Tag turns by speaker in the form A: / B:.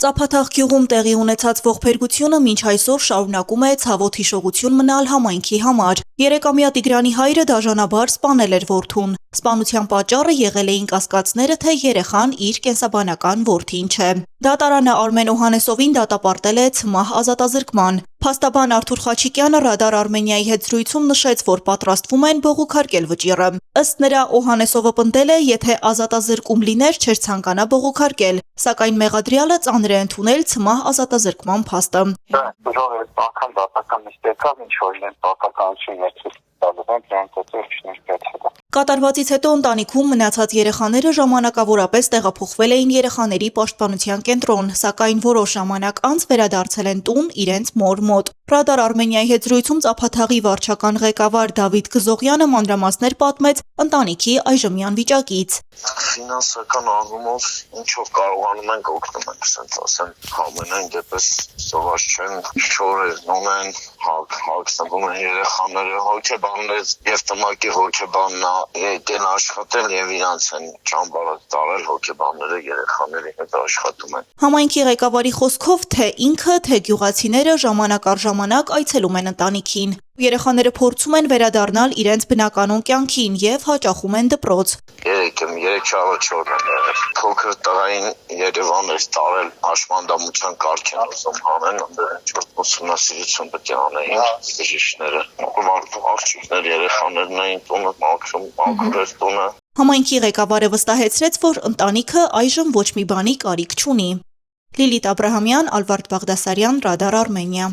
A: Ծափաթաղ գյուղում տեղի ունեցած ողբերգությունը մինչ այսօր շարունակում է ցավոտ հիշողություն մնալ համայնքի համար։ 3-ամյա Տիգրանի հայրը դաժանաբար սպանել էր որդուն։ Սպանության պատճառը եղել էին կասկածները, թե երեխան իր կենսաբանական որդին չէ։ Դատարանը Արմեն Օհանեսովին դատապարտել է ցմահ ազատազրկման։ Փաստաբան Արթուր Խաչիկյանը Ռադար Արմենիայի հետ զրույցում նշեց, որ պատրաստվում են բողոքարկել վճիռը։ Ըստ նրա, Օհանեսովը պնդել է, եթե ազատազրկում լիներ, չէր ցանկանա բողոքարկել, սակայն մեղադրյալը ծանր է ընդունել ցմահ ազատազրկման փաստը։ Կատարվածից հետո ընտանիքում մնացած երեխաները ժամանակավորապես տեղափոխվել էին երեխաների պաշտպանության կենտրոն, սակայն որոշ ժամանակ անց վերադարձել են տուն իրենց մոր մոտ։ Ռադար Արմենիայի հետ զրույցում Ծափաթաղի վարչական ղեկավար Դավիթ Գզողյանը մանրամասներ պատմեց ընտանիքի այժմյան վիճակից։
B: Ֆինանսական առումով ինչով կարողանում ենք օգնում ենք, ասենք ասեմ, ամենայն դեպս սովորած չեն, շորերն ունեն, հագնվում են երեխաները, հոգեբաններ եւ տմակի հոգեբանն եկել աշխատել եւ իրանց են ճամբարը տարել հոգեբանները երեխաների հետ աշխատում են։
A: Համայնքի ղեկավարի խոսքով թե ինքը, թե գյուղացիները ժամանակ առ ժամանակ այցելում են ընտանիքին։ Երեխաները փորձում են վերադառնալ իրենց բնականոն կյանքին եւ հաճախում են դպրոց։
B: 3-4 փոքր տղային Երևան էր տարել հաշմանդամության կարգ են ուզում հանեն, ինչ-որ ուսումնասիրություն պետք է անեին բժիշկները։ Աղջիկներ երեխաներն էին տունը մաքրում, մաքրել տունը։
A: Համայնքի ղեկավարը վստահեցրեց, որ ընտանիքը այժմ ոչ մի բանի կարիք չունի։ Լիլիթ Աբրահամյան, Ալվարդ Բաղդասարյան, Ռադար Արմենիա։